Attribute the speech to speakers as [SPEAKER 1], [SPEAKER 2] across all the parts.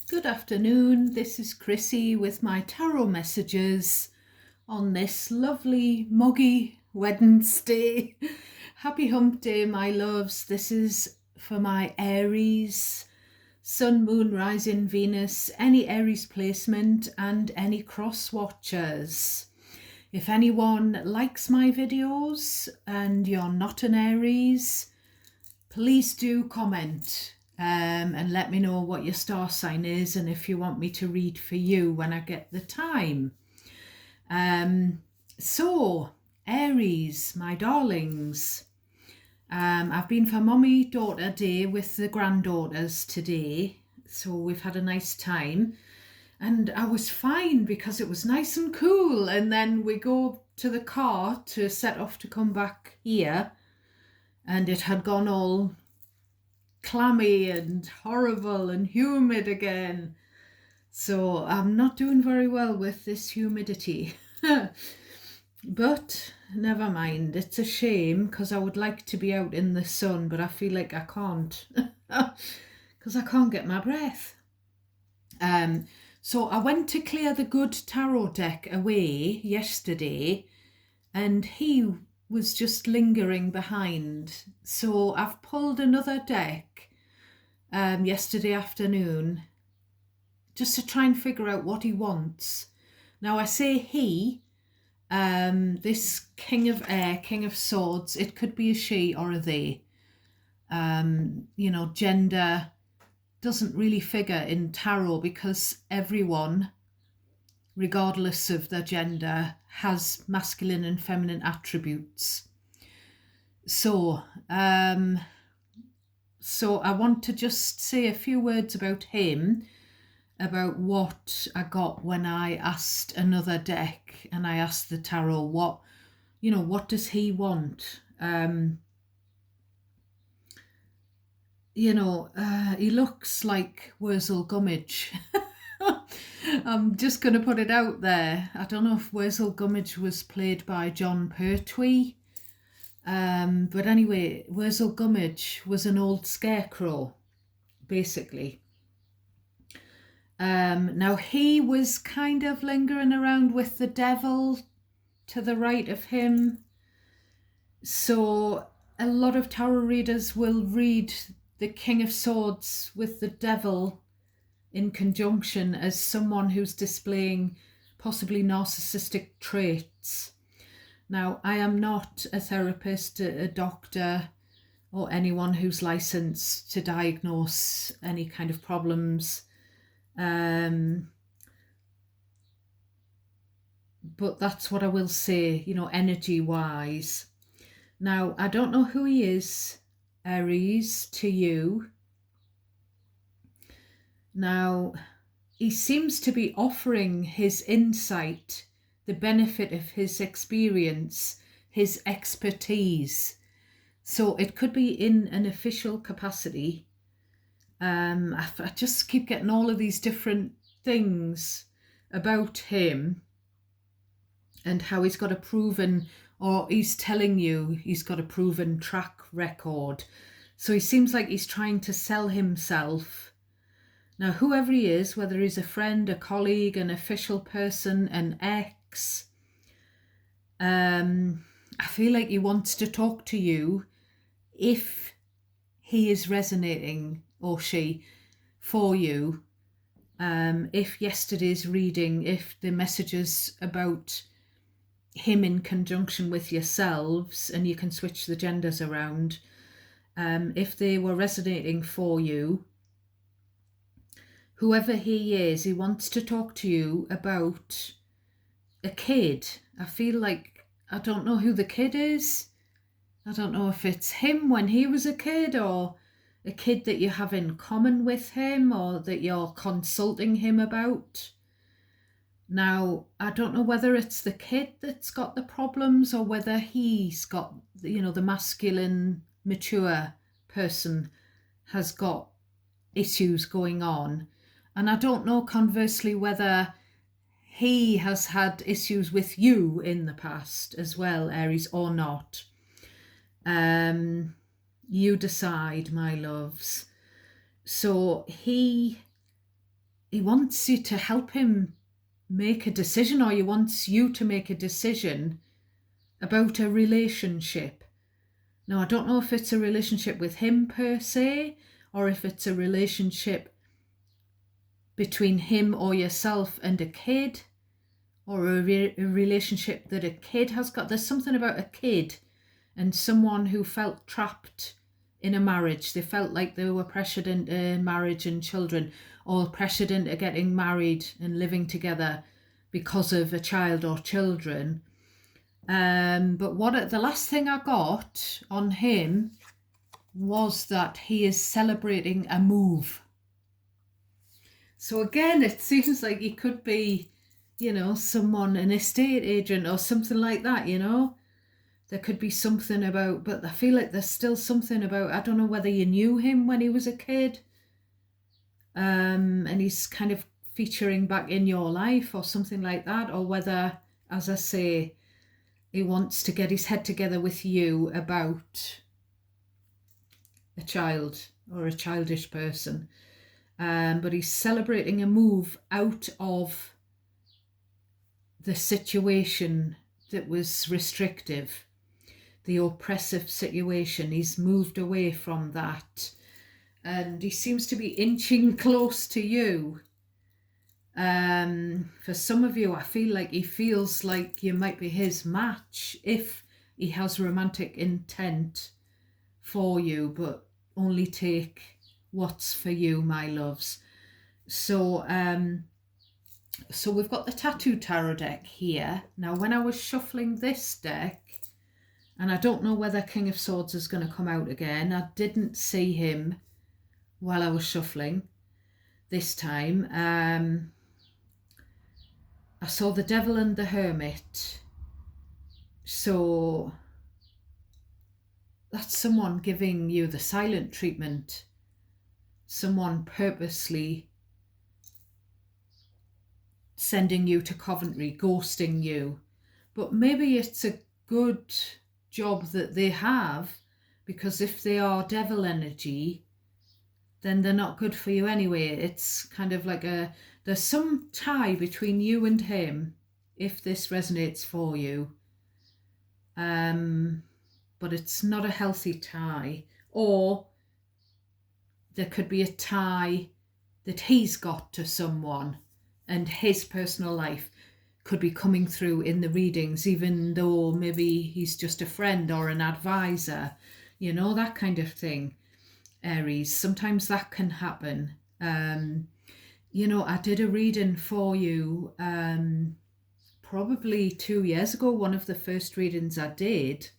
[SPEAKER 1] Good afternoon, this is Chrissy with my tarot messages on this lovely muggy Wednesday. Happy hump day, my loves. This is for my Aries, Sun, Moon, Rising, Venus, any Aries placement and any cross watchers. If anyone likes my videos and you're not an Aries, please do comment and let me know what your star sign is and if you want me to read for you when I get the time. So, Aries, my darlings, I've been for Mummy Daughter Day with the granddaughters today, so we've had a nice time. And I was fine because it was nice and cool. And then we go to the car to set off to come back here, and it had gone all clammy and horrible and humid again. So I'm not doing very well with this humidity. But never mind, it's a shame because I would like to be out in the sun, but I feel like I can't because I can't get my breath. So I went to clear the good tarot deck away yesterday and he was just lingering behind. So I've pulled another deck yesterday afternoon just to try and figure out what he wants. Now I say he, this King of Air, King of Swords, it could be a she or a they. Gender doesn't really figure in tarot because everyone, regardless of their gender, has masculine and feminine attributes. So I want to just say a few words about him, about what I got when I asked another deck and I asked the tarot, what does he want? He looks like Wurzel Gummidge. I'm just going to put it out there. I don't know if Wurzel Gummidge was played by John Pertwee. But anyway, Wurzel Gummidge was an old scarecrow, basically. Now he was kind of lingering around with the devil to the right of him. So a lot of tarot readers will read the King of Swords with the devil in conjunction as someone who's displaying possibly narcissistic traits. Now, I am not a therapist, a doctor, or anyone who's licensed to diagnose any kind of problems. But that's what I will say, energy-wise. Now, I don't know who he is, Aries, to you. Now, he seems to be offering his insight, the benefit of his experience, his expertise. So it could be in an official capacity. I just keep getting all of these different things about him and how he's got a proven, or he's telling you he's got a proven track record. So he seems like he's trying to sell himself. Now, whoever he is, whether he's a friend, a colleague, an official person, an ex, I feel like he wants to talk to you if he is resonating, or she, for you. If yesterday's reading, if the messages about him in conjunction with yourselves, and you can switch the genders around, if they were resonating for you, whoever he is, he wants to talk to you about a kid. I feel like I don't know who the kid is. I don't know if it's him when he was a kid, or a kid that you have in common with him, or that you're consulting him about. Now, I don't know whether it's the kid that's got the problems or whether he's got, the masculine, mature person has got issues going on. And I don't know, conversely, whether he has had issues with you in the past as well, Aries, or not. You decide, my loves. So he he wants you to help him make a decision, or he wants you to make a decision about a relationship. Now, I don't know if it's a relationship with him per se, or if it's a relationship between him or yourself and a kid, or a relationship that a kid has got. There's something about a kid and someone who felt trapped in a marriage. They felt like they were pressured into marriage and children, or pressured into getting married and living together because of a child or children. But the last thing I got on him was that he is celebrating a move. So again, it seems like he could be, someone, an estate agent or something like that, There could be something about, but I feel like there's still something about, I don't know whether you knew him when he was a kid, and he's kind of featuring back in your life or something like that, or whether, as I say, he wants to get his head together with you about a child or a childish person. But he's celebrating a move out of the situation that was restrictive, the oppressive situation. He's moved away from that, and he seems to be inching close to you. For some of you, I feel like he feels like you might be his match if he has romantic intent for you, but only take what's for you, my loves. So we've got the Tattoo Tarot deck here. Now, when I was shuffling this deck, and I don't know whether King of Swords is going to come out again. I didn't see him while I was shuffling this time. I saw the Devil and the Hermit. So that's someone giving you the silent treatment. Someone purposely sending you to Coventry, ghosting you. But maybe it's a good job that they have, because if they are devil energy, then they're not good for you anyway. It's kind of like there's some tie between you and him, if this resonates for you. But it's not a healthy tie. Or there could be a tie that he's got to someone, and his personal life could be coming through in the readings, even though maybe he's just a friend or an advisor, that kind of thing. Aries, sometimes that can happen. I did a reading for you probably 2 years ago, one of the first readings I did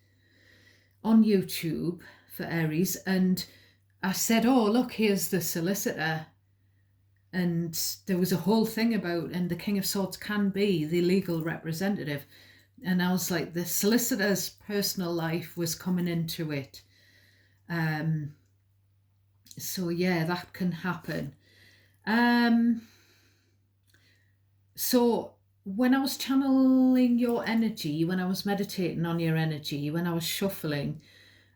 [SPEAKER 1] on YouTube for Aries, and I said, oh, look, here's the solicitor. And there was a whole thing about, and the King of Swords can be the legal representative. And I was like, the solicitor's personal life was coming into it. So yeah, that can happen. So when I was channeling your energy, when I was meditating on your energy, when I was shuffling,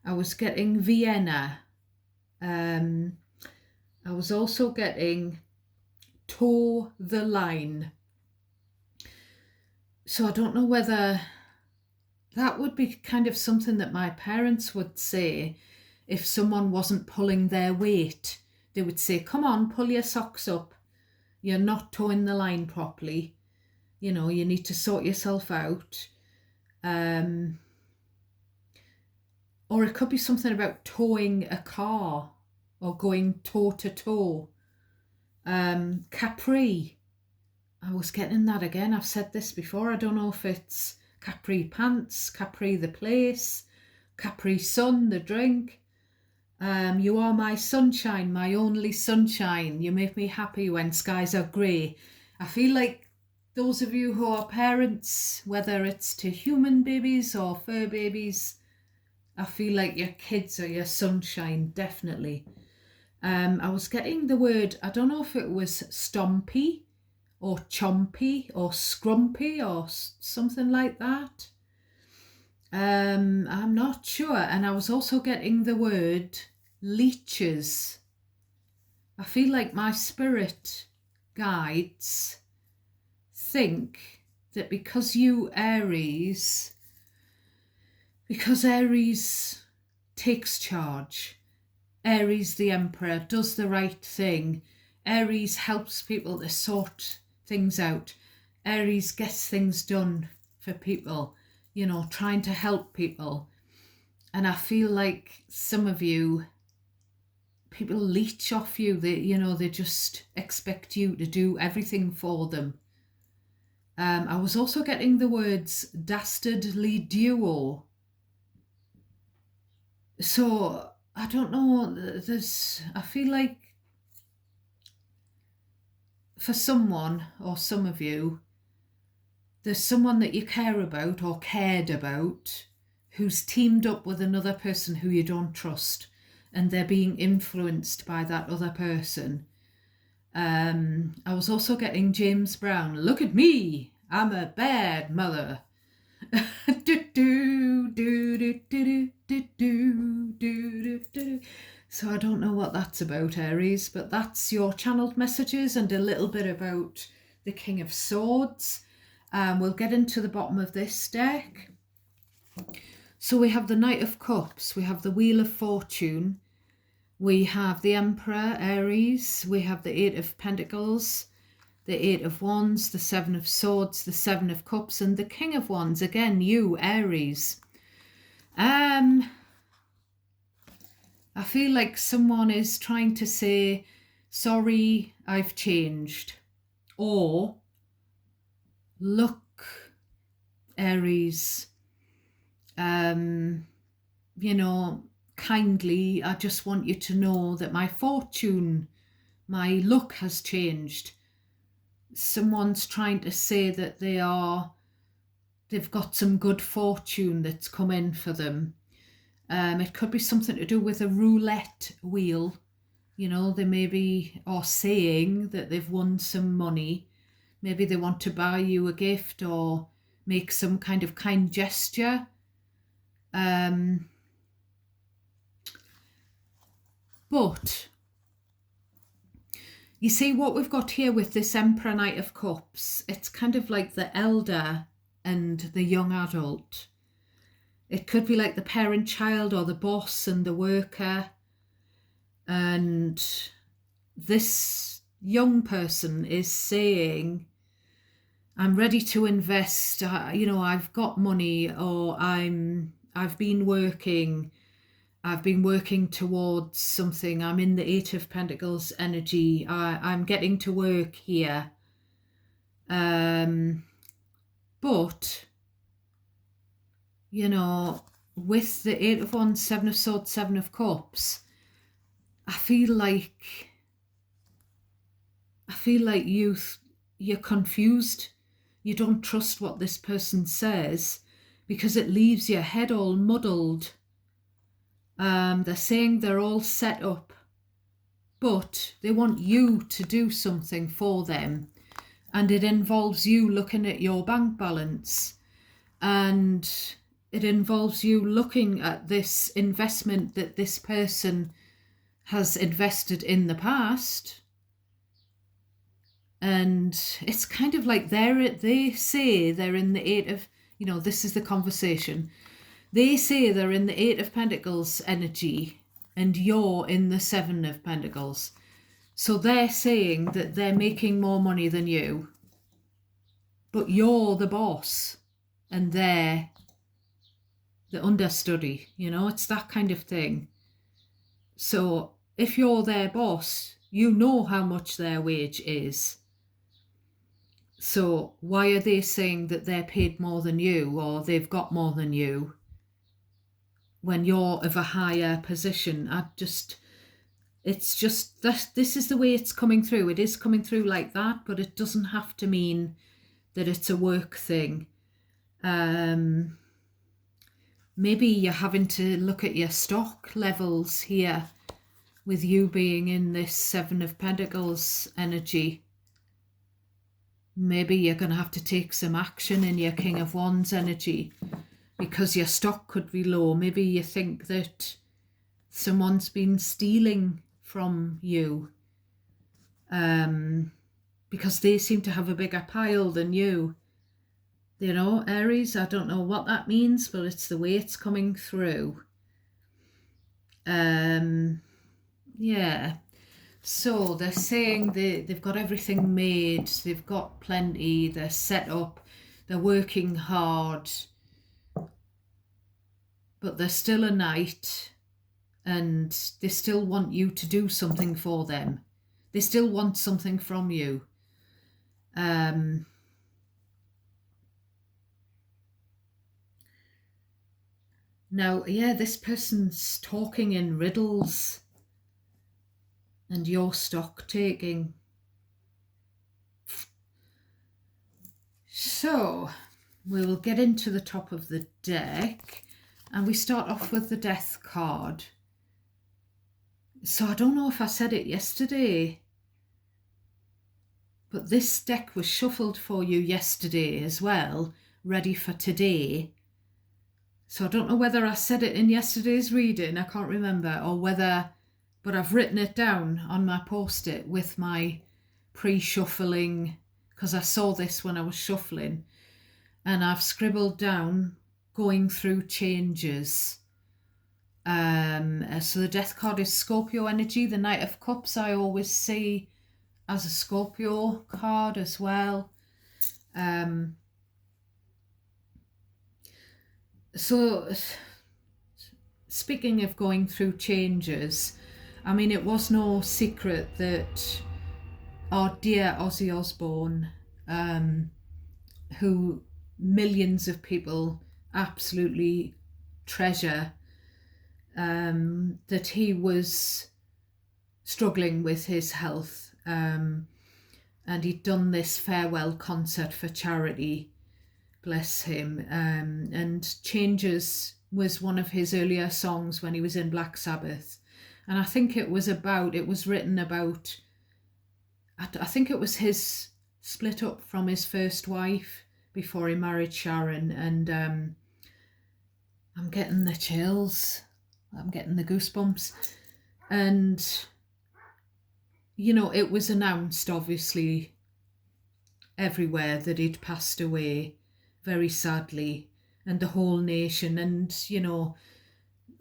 [SPEAKER 1] I was getting Vienna. I was also getting toe the line. So I don't know whether that would be kind of something that my parents would say if someone wasn't pulling their weight. They would say, come on, pull your socks up. You're not toeing the line properly. You need to sort yourself out. Or it could be something about towing a car or going toe to toe. Capri. I was getting that again. I've said this before. I don't know if it's Capri Pants, Capri the place, Capri Sun, the drink. You are my sunshine, my only sunshine. You make me happy when skies are grey. I feel like those of you who are parents, whether it's to human babies or fur babies, I feel like your kids are your sunshine, definitely. I was getting the word, I don't know if it was stompy or chompy or scrumpy or something like that. I'm not sure. And I was also getting the word leeches. I feel like my spirit guides think that because Aries takes charge, Aries the Emperor does the right thing, Aries helps people to sort things out, Aries gets things done for people, trying to help people. And I feel like some of you, people leech off you. They just expect you to do everything for them. I was also getting the words dastardly duo. So I don't know. I feel like for someone or some of you, there's someone that you care about or cared about who's teamed up with another person who you don't trust, and they're being influenced by that other person. I was also getting James Brown. Look at me, I'm a bad mother. So I don't know what that's about, Aries, but that's your channeled messages and a little bit about the King of Swords. We'll get into the bottom of this deck. So we have the Knight of Cups, we have the Wheel of Fortune, we have the Emperor, Aries, we have the Eight of Pentacles, the Eight of Wands, the Seven of Swords, the Seven of Cups, and the King of Wands, again, you, Aries. I feel like someone is trying to say, sorry, I've changed. Or, look, Aries, kindly, I just want you to know that my fortune, my luck has changed. Someone's trying to say that they've got some good fortune that's come in for them. It could be something to do with a roulette wheel. They maybe are saying that they've won some money. Maybe they want to buy you a gift or make some kind of kind gesture. But you see what we've got here with this Emperor Knight of Cups, it's kind of like the elder and the young adult. It could be like the parent-child or the boss and the worker. And this young person is saying, I'm ready to invest, I've got money, or I've been working towards something. I'm in the Eight of Pentacles energy. I'm getting to work here. But, with the Eight of Wands, Seven of Swords, Seven of Cups, I feel like you're confused. You don't trust what this person says because it leaves your head all muddled. They're saying they're all set up, but they want you to do something for them. And it involves you looking at your bank balance. And it involves you looking at this investment that this person has invested in the past. And it's kind of like they say they're in the Eight of, this is the conversation. They say they're in the Eight of Pentacles energy and you're in the Seven of Pentacles. So they're saying that they're making more money than you, but you're the boss and they're the understudy, it's that kind of thing. So if you're their boss, you know how much their wage is. So why are they saying that they're paid more than you or they've got more than you when you're of a higher position? It's just that this is the way it's coming through. It is coming through like that, but it doesn't have to mean that it's a work thing. Maybe you're having to look at your stock levels here with you being in this Seven of Pentacles energy. Maybe you're going to have to take some action in your King of Wands energy because your stock could be low. Maybe you think that someone's been stealing from you. because they seem to have a bigger pile than you. You know, Aries, I don't know what that means, but it's the way it's coming through. Yeah. So they're saying they've got everything made, they've got plenty, they're set up, they're working hard, but they're still a knight and they still want you to do something for them. They still want something from you. Now, yeah, this person's talking in riddles and you're stock taking. So we'll get into the top of the deck and we start off with the Death card. So I don't know if I said it yesterday, but this deck was shuffled for you yesterday as well, ready for today. So I don't know whether I said it in yesterday's reading, I can't remember, or whether, but I've written it down on my post-it with my pre-shuffling, because I saw this when I was shuffling, and I've scribbled down going through changes. So the Death card is Scorpio energy. The Knight of Cups I always see as a Scorpio card as well. So speaking of going through changes, I mean, it was no secret that our dear Ozzy Osbourne, who millions of people absolutely treasure, that he was struggling with his health, and he'd done this farewell concert for charity, bless him, and Changes was one of his earlier songs when he was in Black Sabbath, and I think it was written about, I think it was his split up from his first wife before he married Sharon, and I'm getting the chills, I'm getting the goosebumps. And you know, it was announced obviously everywhere that he'd passed away, very sadly, and the whole nation, and you know,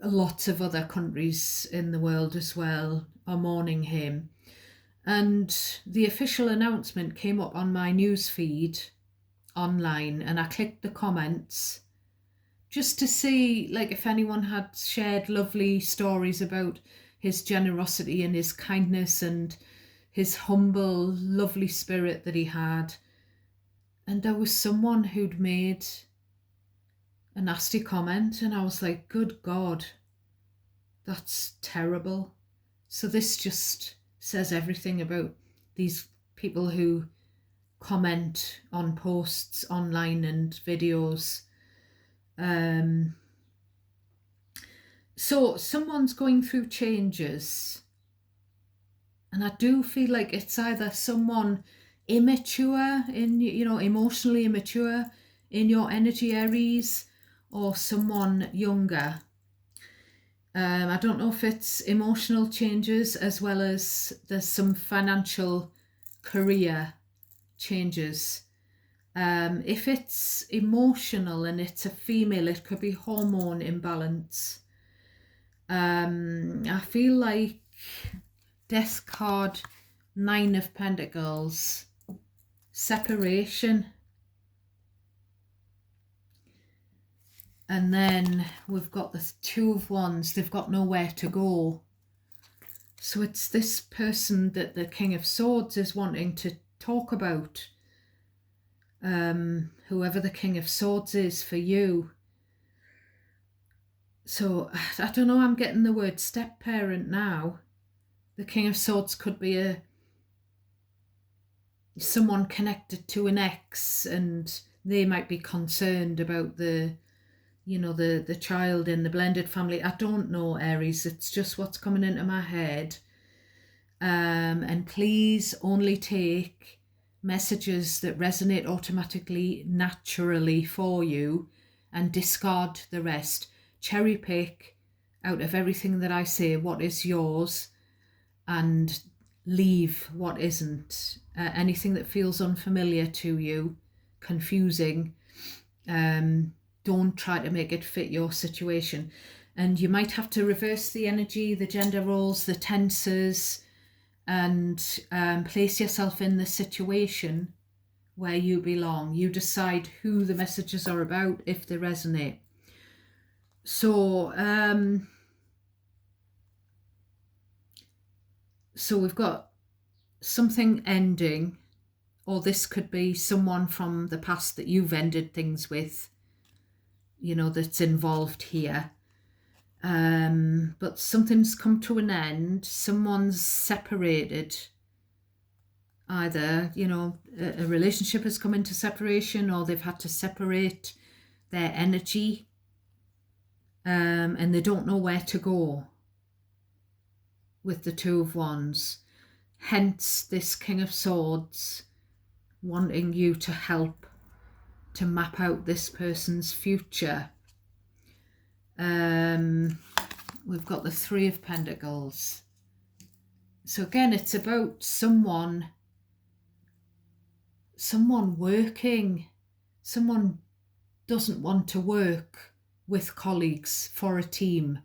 [SPEAKER 1] lots of other countries in the world as well are mourning him. And the official announcement came up on my news feed online, and I clicked the comments just to see like if anyone had shared lovely stories about his generosity and his kindness and his humble, lovely spirit that he had. And there was someone who'd made a nasty comment, and I was like, good God, that's terrible. So this just says everything about these people who comment on posts online and videos. So someone's going through changes, and I do feel like it's either someone immature, in, you know, emotionally immature in your energy, Aries, or someone younger. I don't know if it's emotional changes as well as there's some financial career changes. If it's emotional and it's a female, it could be hormone imbalance. I feel like Death card, 9 of Pentacles, separation. And then we've got the 2 of Wands, they've got nowhere to go. So it's this person that the King of Swords is wanting to talk about. Whoever the King of Swords is for you. So I don't know, I'm getting the word step parent now. The King of Swords could be someone connected to an ex, and they might be concerned about the child in the blended family. I don't know, Aries, it's just what's coming into my head. And please only take messages that resonate automatically, naturally for you, and discard the rest. Cherry pick out of everything that I say what is yours and leave what isn't. anything that feels unfamiliar to you, confusing, don't try to make it fit your situation. And you might have to reverse the energy, the gender roles, the tenses, and place yourself in the situation where you belong. You decide who the messages are about, if they resonate. So we've got something ending, or this could be someone from the past that you've ended things with, that's involved here. But something's come to an end. Someone's separated. Either, a relationship has come into separation, or they've had to separate their energy, and they don't know where to go with the Two of Wands. Hence this King of Swords wanting you to help to map out this person's future. We've got the Three of Pentacles. So again, it's about someone working. Someone doesn't want to work with colleagues, for a team,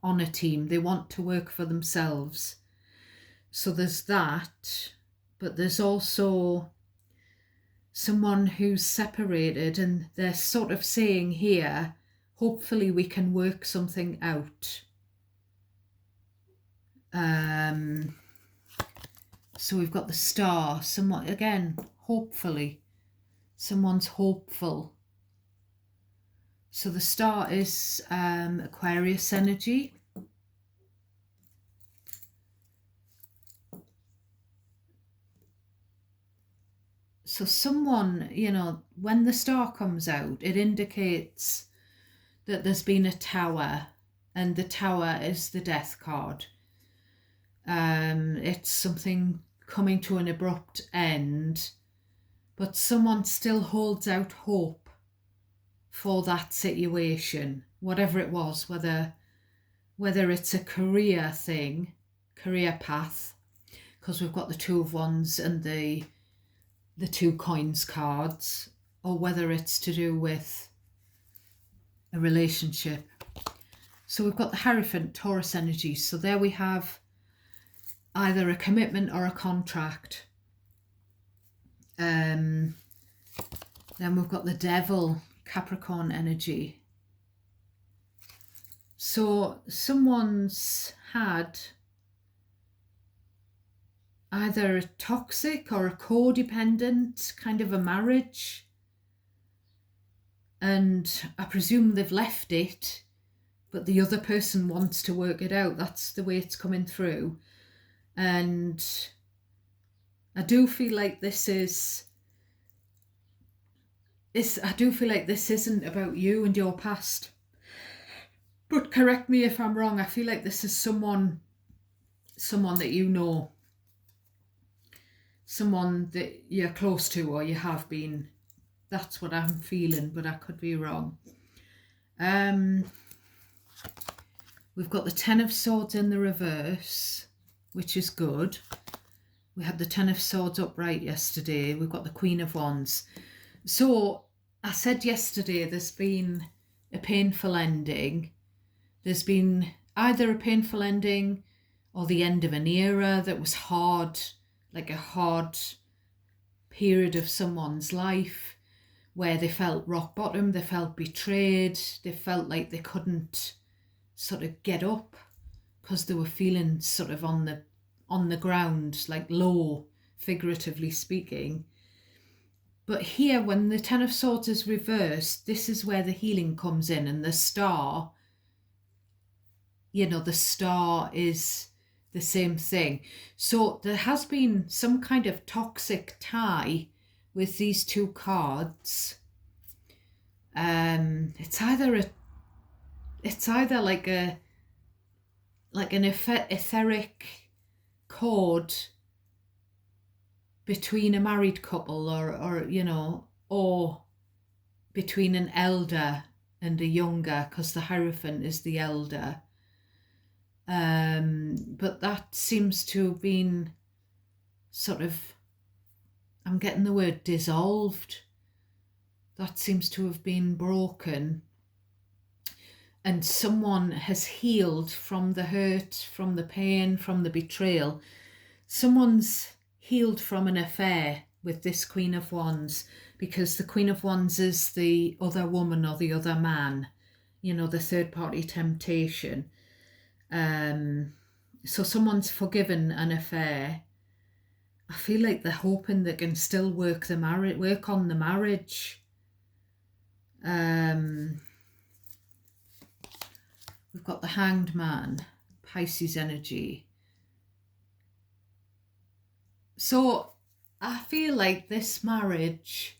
[SPEAKER 1] on a team. They want to work for themselves. So there's that, but there's also someone who's separated, and they're sort of saying here, hopefully we can work something out. So we've got the Star. Someone, again, hopefully. Someone's hopeful. So the Star is Aquarius energy. So someone, when the Star comes out, it indicates that there's been a Tower, and the Tower is the Death card. It's something coming to an abrupt end, but someone still holds out hope for that situation, whatever it was, whether it's a career thing, career path, because we've got the Two of Wands and the Two Coins cards, or whether it's to do with a relationship. So we've got the Hierophant, Taurus energy. So there we have either a commitment or a contract. Then we've got the Devil, Capricorn energy. So someone's had either a toxic or a codependent kind of a marriage, and I presume they've left it, but the other person wants to work it out. That's the way it's coming through. And I do feel like this isn't about you and your past. But correct me if I'm wrong. I feel like this is someone that you know. Someone that you're close to, or you have been. That's what I'm feeling, but I could be wrong. We've got the Ten of Swords in the reverse, which is good. We had the Ten of Swords upright yesterday. We've got the Queen of Wands. So I said yesterday there's been a painful ending. There's been either a painful ending or the end of an era that was hard, like a hard period of someone's life where they felt rock bottom, they felt betrayed, they felt like they couldn't sort of get up because they were feeling sort of on the ground, like low, figuratively speaking. But here, when the Ten of Swords is reversed, this is where the healing comes in, and the Star, the Star is the same thing. So there has been some kind of toxic tie with these two cards. It's either like an etheric cord between a married couple, or between an elder and a younger, because the Hierophant is the elder. But that seems to have been sort of getting the word dissolved. That seems to have been broken. And someone has healed from the hurt, from the pain, from the betrayal. Someone's healed from an affair with this Queen of Wands, because the Queen of Wands is the other woman or the other man, you know, the third party temptation. So someone's forgiven an affair. I feel like they're hoping they can still work on the marriage. We've got the Hanged Man, Pisces energy. So I feel like this marriage,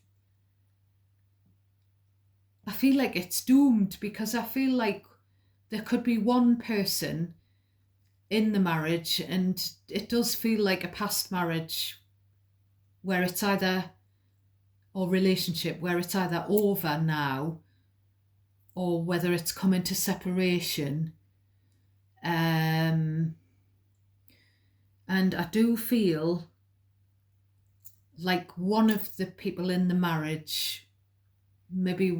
[SPEAKER 1] I feel like it's doomed, because I feel like there could be one person in the marriage, and it does feel like a past marriage where it's either, or relationship where it's either over now, or whether it's coming to separation. And I do feel like one of the people in the marriage maybe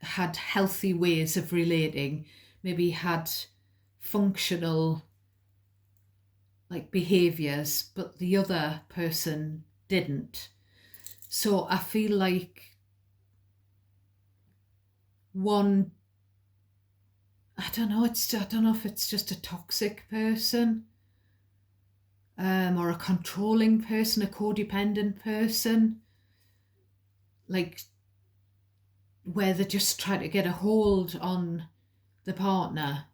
[SPEAKER 1] had healthy ways of relating, maybe had functional like behaviours, but the other person didn't. So I feel like one, I don't know if it's just a toxic person, or a controlling person, a codependent person, like where they're just trying to get a hold on the partner.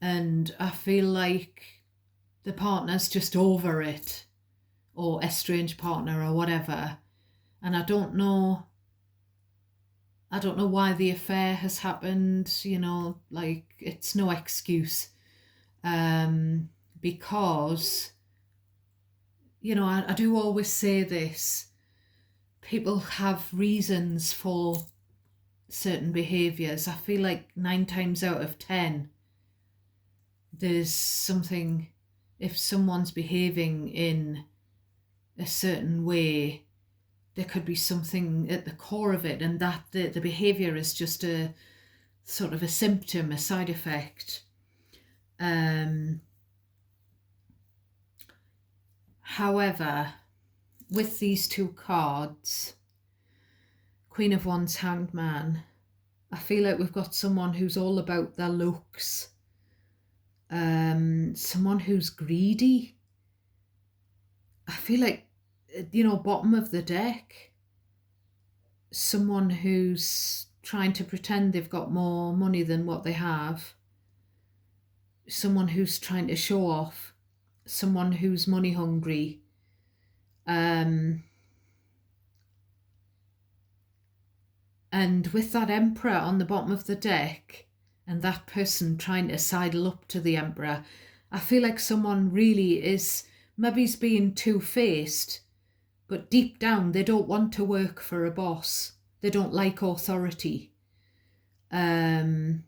[SPEAKER 1] And I feel like the partner's just over it, or estranged partner or whatever. And I don't know why the affair has happened, you know, like it's no excuse. Because, you know, I do always say this, people have reasons for certain behaviours. I feel like 9 times out of 10, there's something, if someone's behaving in a certain way, there could be something at the core of it, and that the behaviour is just a sort of a symptom, a side effect. However, with these two cards, Queen of Wands, Hanged Man, I feel like we've got someone who's all about their looks, someone who's greedy. I feel like, you know, bottom of the deck, someone who's trying to pretend they've got more money than what they have, someone who's trying to show off, someone who's money hungry. And with that Emperor on the bottom of the deck, and that person trying to sidle up to the Emperor, I feel like someone really is, maybe's being two-faced, but deep down they don't want to work for a boss. They don't like authority. And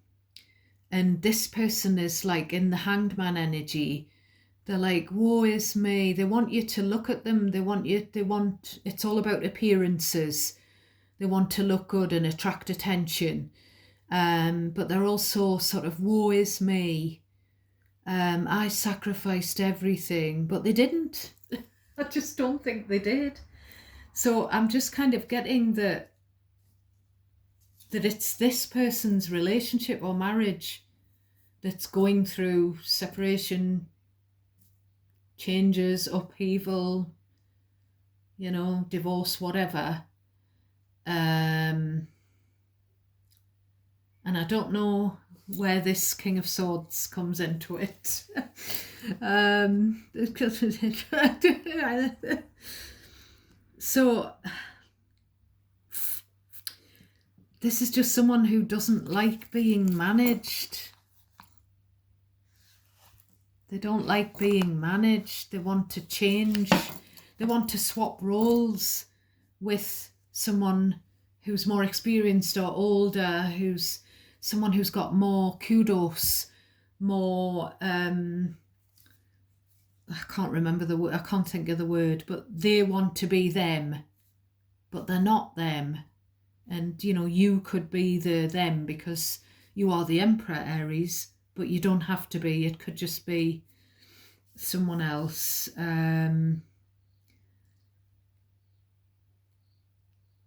[SPEAKER 1] this person is like in the Hanged Man energy. They're like, woe is me. They want you to look at them. It's all about appearances. They want to look good and attract attention. But they're also sort of, woe is me. I sacrificed everything, but they didn't. I just don't think they did. So I'm just kind of getting that it's this person's relationship or marriage that's going through separation, changes, upheaval, you know, divorce, whatever. And I don't know where this King of Swords comes into it. So this is just someone who doesn't like being managed. They don't like being managed. They want to change. They want to swap roles with someone who's more experienced or older, who's someone who's got more kudos, more I can't remember the word, I can't think of the word, but they want to be them, but they're not them. And, you could be the them because you are the Emperor, Aries, but you don't have to be. It could just be someone else.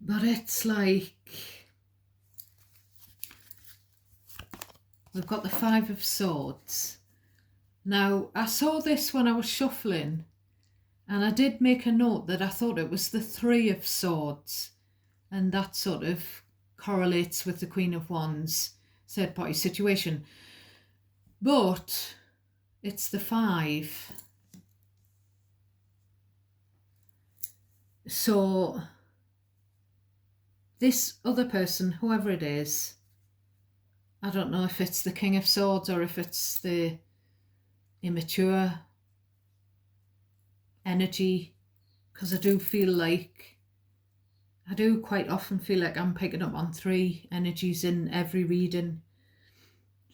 [SPEAKER 1] But it's like, we've got the Five of Swords. Now, I saw this when I was shuffling, and I did make a note that I thought it was the Three of Swords, and that sort of correlates with the Queen of Wands third party situation. But it's the Five. So this other person, whoever it is, I don't know if it's the King of Swords or if it's the immature energy, because I do quite often feel like I'm picking up on three energies in every reading.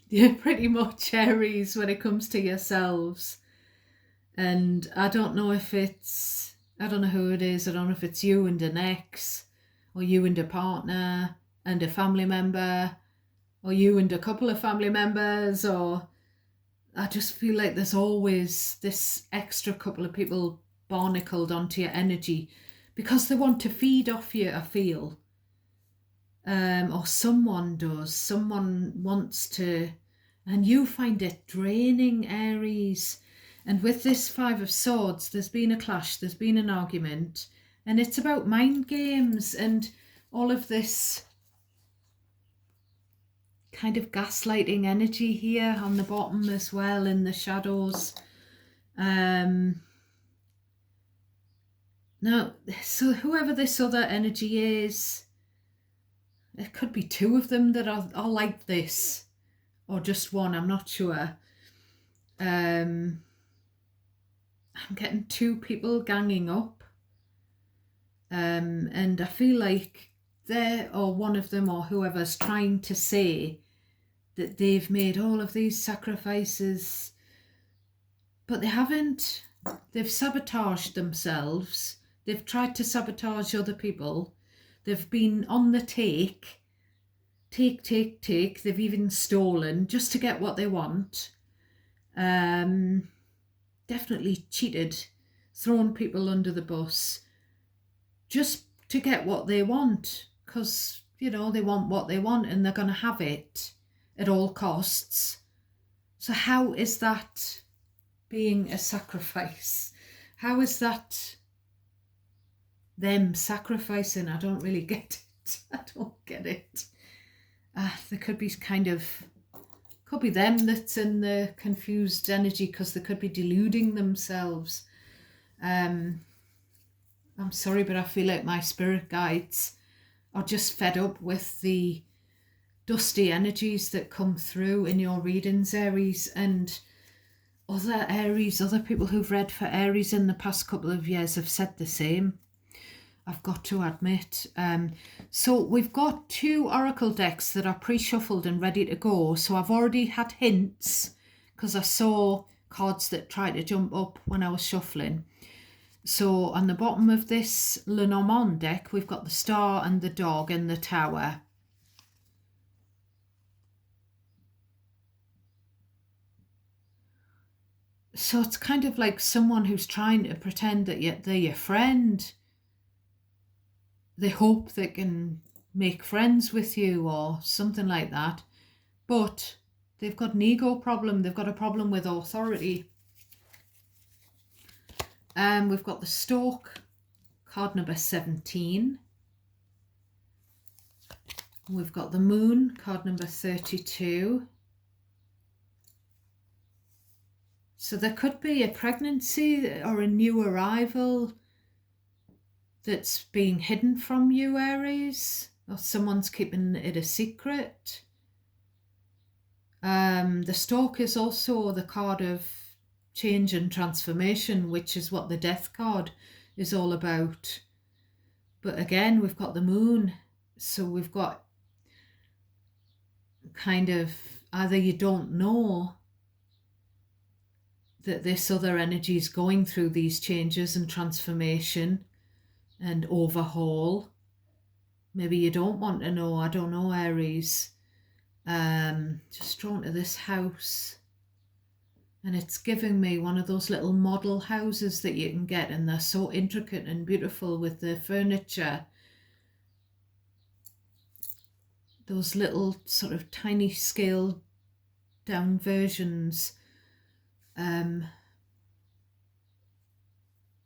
[SPEAKER 1] You're pretty much Aries when it comes to yourselves. And I don't know who it is. I don't know if it's you and an ex, or you and a partner and a family member, or you and a couple of family members, or I just feel like there's always this extra couple of people barnacled onto your energy because they want to feed off you, I feel. Or someone does. Someone wants to, and you find it draining, Aries. And with this Five of Swords, there's been a clash, there's been an argument, and it's about mind games and all of this kind of gaslighting energy here on the bottom as well in the shadows. Now, so whoever this other energy is, it could be two of them that are like this, or just one, I'm not sure. I'm getting two people ganging up, and I feel like they, or one of them, or whoever's trying to say that they've made all of these sacrifices, but they haven't. They've sabotaged themselves. They've tried to sabotage other people. They've been on the take. They've even stolen just to get what they want. Definitely cheated, thrown people under the bus just to get what they want, because, they want what they want and they're going to have it at all costs. So how is that being a sacrifice? How is that them sacrificing? I don't really get it. I don't get it. There could be them that's in the confused energy, because they could be deluding themselves. I'm sorry, but I feel like my spirit guides are just fed up with the dusty energies that come through in your readings, Aries, and other people who've read for Aries in the past couple of years have said the same, I've got to admit. So we've got two oracle decks that are pre-shuffled and ready to go. So I've already had hints because I saw cards that tried to jump up when I was shuffling. So on the bottom of this Lenormand deck, we've got the Star and the Dog and the Tower. So it's kind of like someone who's trying to pretend that they're your friend. They hope they can make friends with you or something like that. But they've got an ego problem. They've got a problem with authority. We've got the Stork, card number 17. We've got the Moon, card number 32. So there could be a pregnancy or a new arrival that's being hidden from you, Aries, or someone's keeping it a secret. The Stork is also the card of change and transformation, which is what the Death card is all about. But again, we've got the Moon, so we've got kind of either you don't know that this other energy is going through these changes and transformation and overhaul. Maybe you don't want to know, I don't know, Aries. Just drawn to this house. And it's giving me one of those little model houses that you can get, and they're so intricate and beautiful with the furniture. Those little sort of tiny scaled down versions. And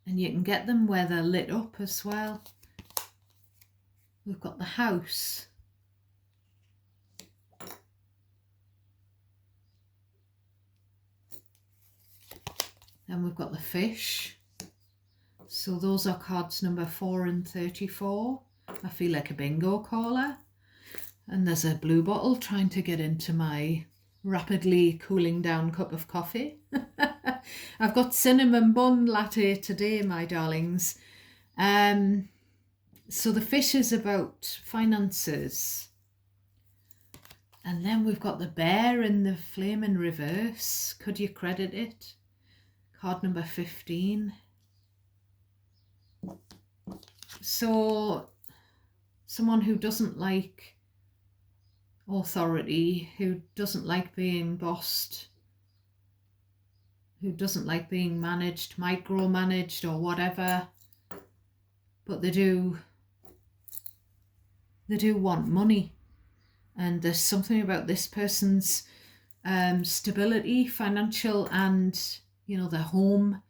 [SPEAKER 1] you can get them where they're lit up as well. We've got the house. Then we've got the fish. So those are cards number 4 and 34. I feel like a bingo caller. And there's a blue bottle trying to get into my rapidly cooling down cup of coffee. I've got cinnamon bun latte today, my darlings. So the fish is about finances. And then we've got the bear in the flame in reverse. Could you credit it? Card number 15. So someone who doesn't like authority, who doesn't like being bossed, who doesn't like being managed, micromanaged or whatever, but they do want money. And there's something about this person's stability, financial, and their home,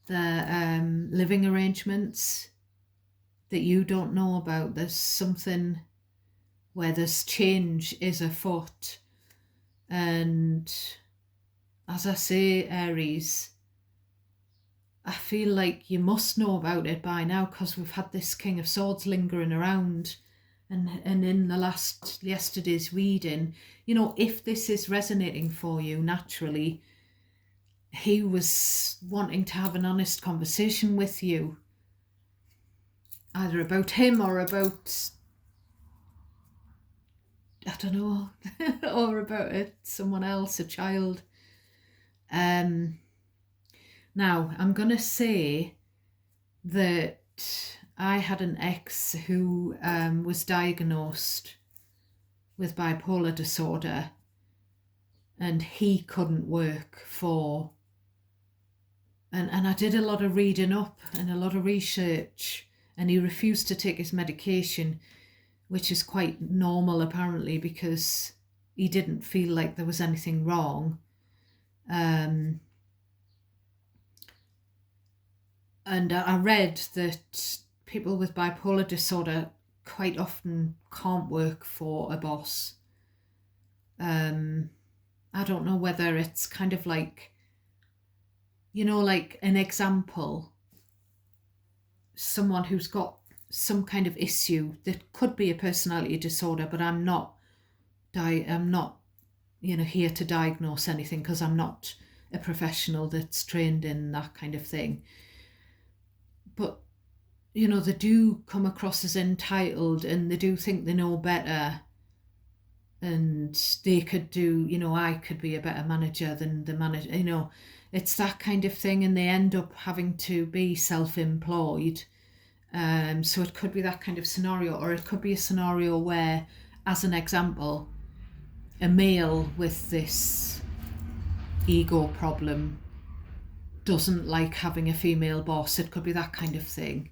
[SPEAKER 1] their living arrangements that you don't know about. There's something where this change is afoot. And as I say, Aries, I feel like you must know about it by now, because we've had this King of Swords lingering around. And in yesterday's reading, if this is resonating for you naturally, he was wanting to have an honest conversation with you, either about him or about, I don't know, or about someone else, a child. Now, I'm going to say that I had an ex who was diagnosed with bipolar disorder, and he couldn't work for, and I did a lot of reading up and a lot of research, and he refused to take his medication, which is quite normal apparently, because he didn't feel like there was anything wrong. And I read that people with bipolar disorder quite often can't work for a boss. I don't know whether it's kind of like, like an example, someone who's got some kind of issue that could be a personality disorder, but I'm not here to diagnose anything, because I'm not a professional that's trained in that kind of thing. But they do come across as entitled, and they do think they know better, and they could do, I could be a better manager than the manager, it's that kind of thing, and they end up having to be self-employed. So it could be that kind of scenario, or it could be a scenario where, as an example, a male with this ego problem doesn't like having a female boss. It could be that kind of thing.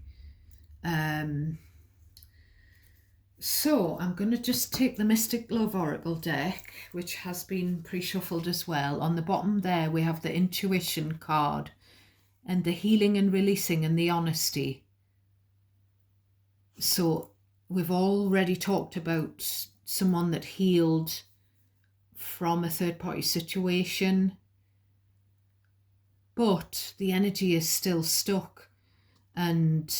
[SPEAKER 1] So I'm going to just take the Mystic Love Oracle deck, which has been pre-shuffled as well. On the bottom there we have the Intuition card, and the Healing and Releasing, and the Honesty. So we've already talked about someone that healed from a third-party situation, but the energy is still stuck, and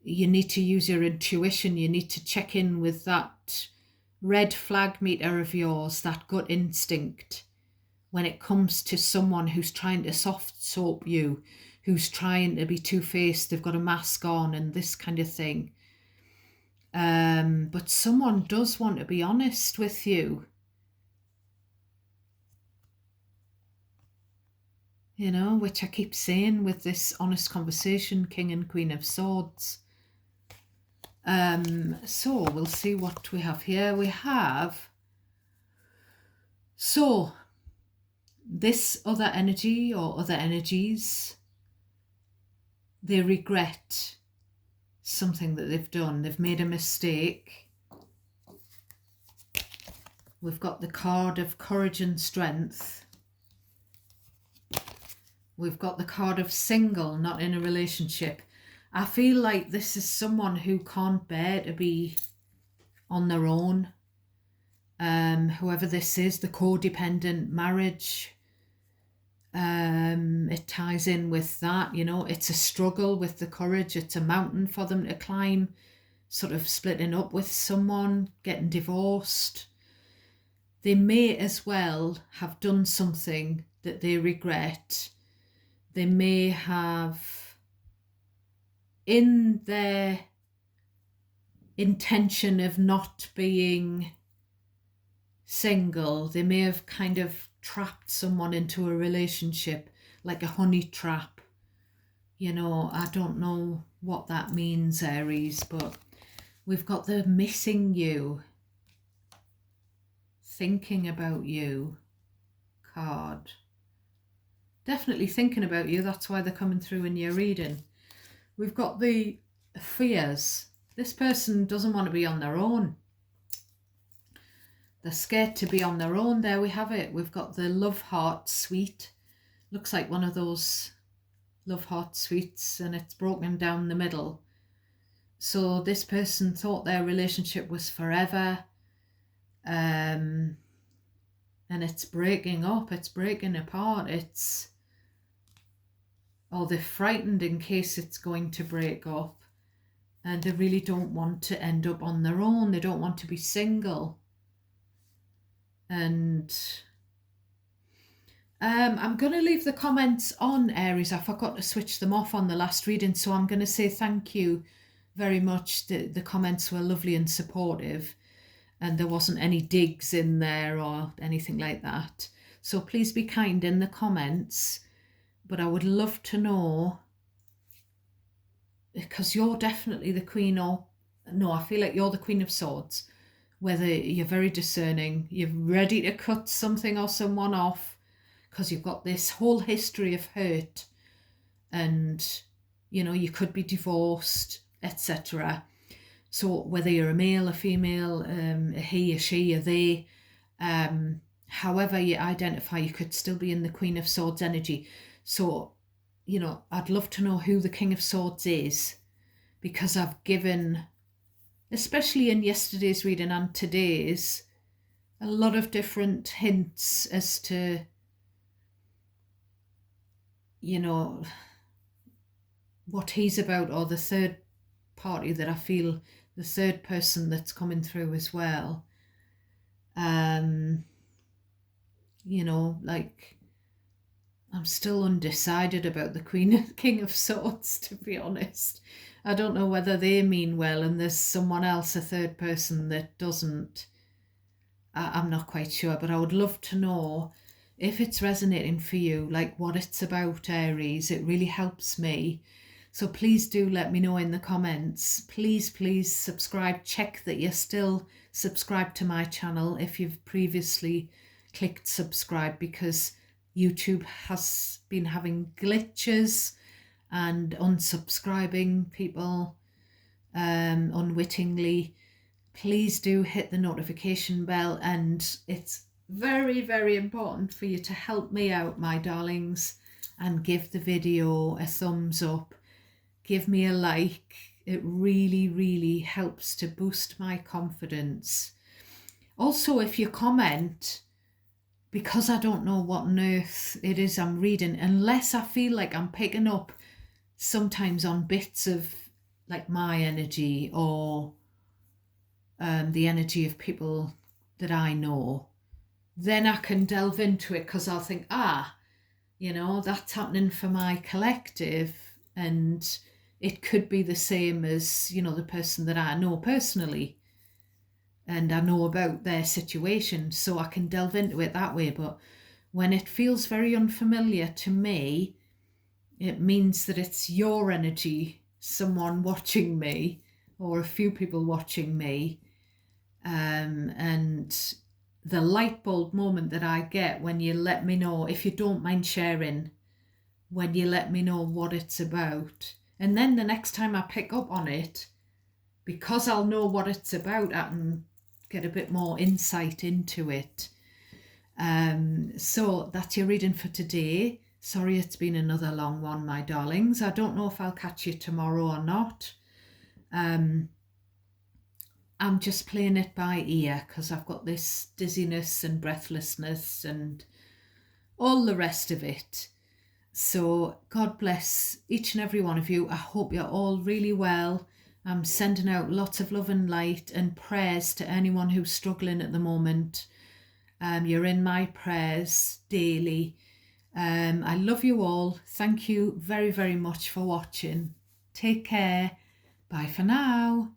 [SPEAKER 1] you need to use your intuition. You need to check in with that red flag meter of yours, that gut instinct, when it comes to someone who's trying to soft soap you, who's trying to be two-faced, they've got a mask on and this kind of thing. But someone does want to be honest with you. you know, which I keep saying with this honest conversation, King and Queen of Swords. So we'll see what we have here. We have, so this other energy or other energies, they regret something that they've done. They've made a mistake. We've got the card of courage and strength. We've got the card of single, not in a relationship. I feel like this is someone who can't bear to be on their own. Whoever this is, the codependent marriage, it ties in with that, you know, it's a struggle with the courage. It's a mountain for them to climb, sort of splitting up with someone, getting divorced. They may as well have done something that they regret. They may have, in their intention of not being single, they may have kind of trapped someone into a relationship, like a honey trap. You know, I don't know what that means, Aries, but we've got the missing you, thinking about you card. Definitely thinking about you, that's why they're coming through in your reading. We've got the fears. This person doesn't want to be on their own. They're scared to be on their own. There we have it. We've got the love heart suite. Looks like one of those love heart suites, and it's broken down the middle. So this person thought their relationship was forever. And it's breaking up. It's breaking apart. Or they're frightened in case it's going to break up, and they really don't want to end up on their own. They don't want to be single. And I'm going to leave the comments on, Aries. I forgot to switch them off on the last reading, so I'm going to say thank you very much. The comments were lovely and supportive, and there wasn't any digs in there or anything like that. So please be kind in the comments. But I would love to know, because you're definitely the Queen, or no, I feel like you're the Queen of Swords, whether you're very discerning, you're ready to cut something or someone off, because you've got this whole history of hurt, and, you know, you could be divorced, etc. So whether you're a male, a female, a he, a she, a they, however you identify, you could still be in the Queen of Swords energy. So, you know, I'd love to know who the King of Swords is, because I've given, especially in yesterday's reading and today's, a lot of different hints as to, you know, what he's about, or the third party that I feel, the third person that's coming through as well. You know, like, I'm still undecided about the King of Swords, to be honest. I don't know whether they mean well and there's someone else, a third person, that doesn't. I'm not quite sure, but I would love to know if it's resonating for you, like what it's about, Aries. It really helps me. So please do let me know in the comments. Please subscribe. Check that you're still subscribed to my channel if you've previously clicked subscribe, because YouTube has been having glitches and unsubscribing people unwittingly. Please do hit the notification bell, and it's very important for you to help me out, my darlings, and give the video a thumbs up. Give me a like. It really helps to boost my confidence. Also, if you comment, because I don't know what on earth it is I'm reading, unless I feel like I'm picking up sometimes on bits of like my energy, or the energy of people that I know, then I can delve into it, because I'll think, you know, that's happening for my collective, and it could be the same as, you know, the person that I know personally, and I know about their situation, so I can delve into it that way. But When it feels very unfamiliar to me, it means that it's your energy, someone watching me, or a few people watching me. And the light bulb moment that I get when you let me know, if you don't mind sharing, when you let me know what it's about. And then the next time I pick up on it, because I'll know what it's about, I can get a bit more insight into it. So that's your reading for today. Sorry it's been another long one, my darlings. I don't know if I'll catch you tomorrow or not. I'm just playing it by ear because I've got this dizziness and breathlessness and all the rest of it. So God bless each and every one of you. I hope you're all really well. I'm sending out lots of love and light and prayers to anyone who's struggling at the moment. You're in my prayers daily. I love you all. Thank you very, very much for watching. Take care. Bye for now.